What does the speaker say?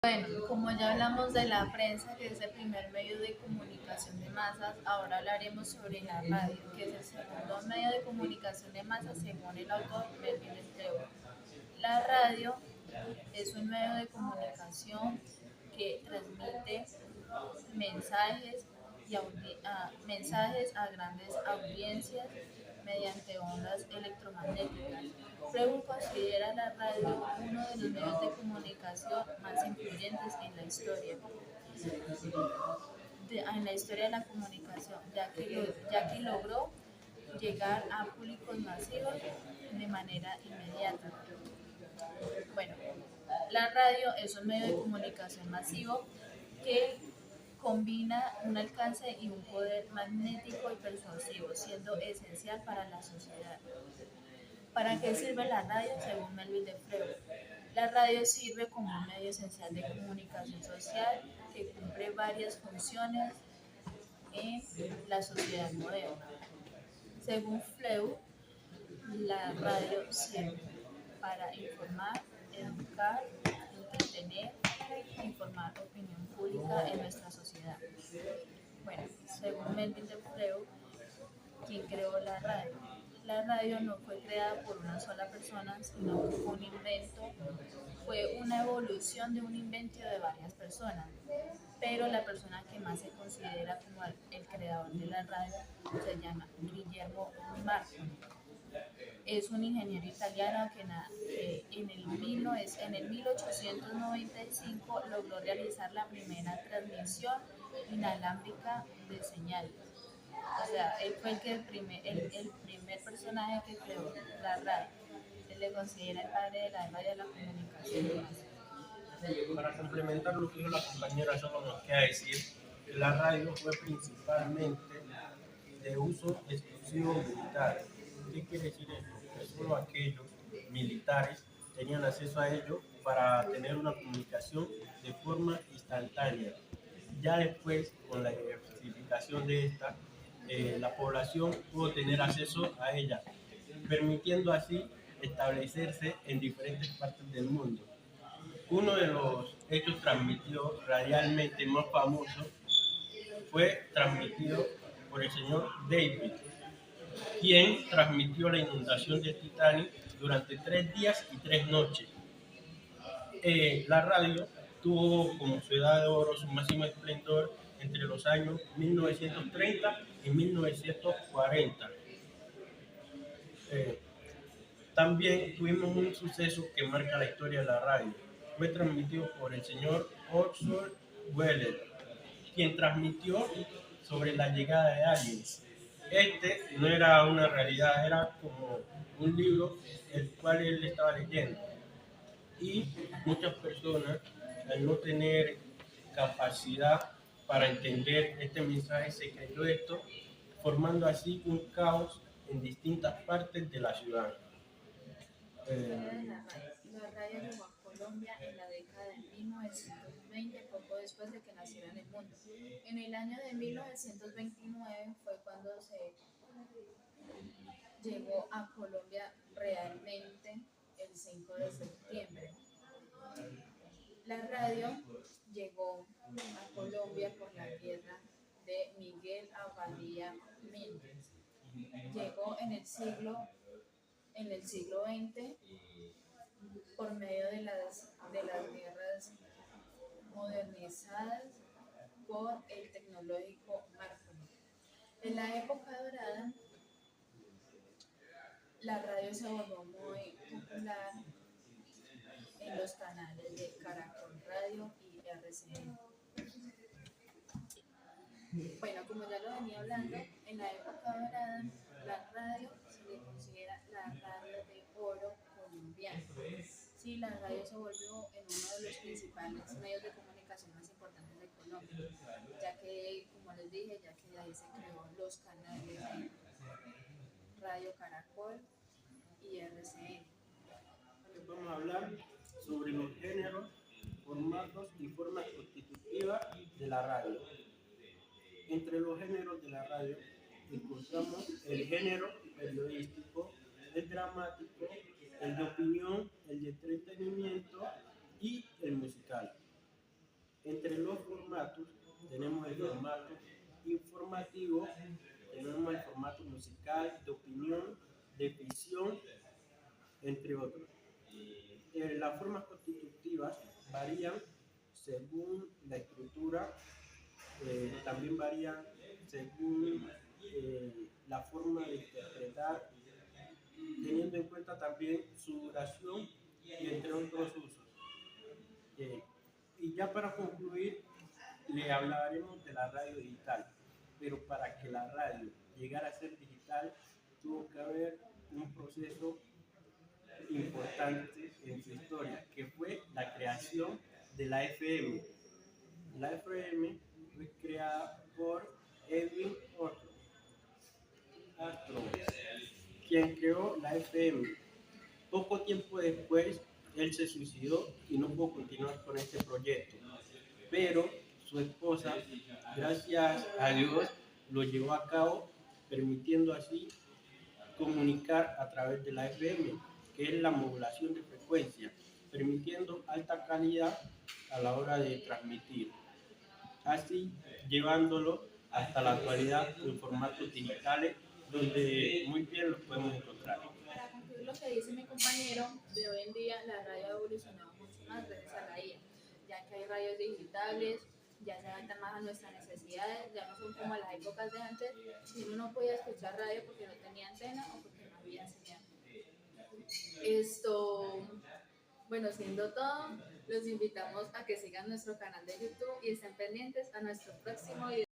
Bueno, como ya hablamos de la prensa, que es el primer medio de comunicación de masas, ahora hablaremos sobre la radio, que es el segundo medio de comunicación de masas según el autor Melvin Esclavo. La radio es un medio de comunicación que transmite mensajes, mensajes a grandes audiencias mediante ondas electromagnéticas. Freud considera la radio uno de los medios de comunicación más influyentes en la historia de la comunicación, ya que logró llegar a públicos masivos de manera inmediata. Bueno, la radio es un medio de comunicación masivo que combina un alcance y un poder magnético y persuasivo, siendo esencial para la sociedad. ¿Para qué sirve la radio? Según Melville de Freud, la radio sirve como un medio esencial de comunicación social que cumple varias funciones en la sociedad moderna. Según Freud, la radio sirve para informar, educar, entretener y formar opinión pública en nuestra sociedad. Bueno, según Melvin de Freud, quien creó la radio. La radio no fue creada por una sola persona, sino que fue un invento, fue una evolución de un invento de varias personas. Pero la persona que más se considera como el creador de la radio se llama Guillermo Marconi. Es un ingeniero italiano que en el 1895 logró realizar la primera transmisión inalámbrica de señales. O sea, él fue el primer personaje que creó la radio. Se le considera el padre de la radio de la comunicación. Para complementar lo que dijo la compañera, solo nos queda decir que la radio fue principalmente de uso exclusivo militar. ¿Qué quiere decir esto? Que solo aquellos militares tenían acceso a ello para tener una comunicación de forma instantánea. Ya después, con la diversificación de esta, la población pudo tener acceso a ella, permitiendo así establecerse en diferentes partes del mundo. Uno de los hechos transmitidos radialmente más famosos fue transmitido por el señor David, quien transmitió la inundación de Titanic durante 3 días y 3 noches. La radio tuvo como su edad de oro su máximo esplendor entre los años 1930 y 1940. Eh, También tuvimos un suceso que marca la historia de la radio. Fue transmitido por el señor Orson Welles, quien transmitió sobre la llegada de aliens. Este no era una realidad, era como un libro el cual él estaba leyendo. Y muchas personas, al no tener capacidad para entender este mensaje, se creyó esto, formando así un caos en distintas partes de la ciudad. Eh, La radio llegó a Colombia en la década de 1920, poco después de que naciera en el mundo. En el año de 1929 fue cuando se llegó a Colombia realmente el 5 de septiembre. La radio llegó a Colombia por la tierra de Miguel Abadía Méndez. Llegó en el siglo XX por medio de las guerras modernizadas por el tecnológico Marconi. En la época dorada, la radio se volvió muy popular en los canales de Caracol Radio y RCN. Bueno, como ya lo venía hablando, en la época dorada, la radio se le considera la radio de oro colombiana. Sí, la radio se volvió en uno de los principales medios de comunicación más importantes de Colombia, ya que, como les dije, ya que de ahí se creó los canales de Radio Caracol y RCN. Vamos a hablar sobre los géneros, formatos y formas constitutivas de la radio. Entre los géneros de la radio encontramos el género periodístico, el dramático, el de opinión, el de entretenimiento y el musical. Entre los formatos tenemos el formato informativo, tenemos el formato musical, de opinión, de ficción, entre otros. Las formas constitutivas varían según la escritura, también varían según la forma de interpretar, teniendo en cuenta también su duración y entre otros usos. Eh, y ya para concluir, le hablaremos de la radio digital, pero para que la radio llegara a ser digital, tuvo que haber un proceso importante en su historia, que fue la creación de la FM. La FM fue creada por Edwin Armstrong, quien creó la FM. Poco tiempo después, él se suicidó y no pudo continuar con este proyecto, pero su esposa, gracias a Dios, lo llevó a cabo, permitiendo así comunicar a través de la FM, que es la modulación de frecuencia, permitiendo alta calidad a la hora de transmitir, así llevándolo hasta la actualidad en formatos digitales, donde muy bien lo podemos encontrar. Para concluir lo que dice mi compañero, de hoy en día la radio ha evolucionado mucho más gracias a la IA, ya que hay radios digitales, ya se adaptan más a nuestras necesidades, ya no son como las épocas de antes, si uno no podía escuchar radio porque no tenía antena o porque no había señal. Bueno, siendo todo, los invitamos a que sigan nuestro canal de YouTube y estén pendientes a nuestro próximo video.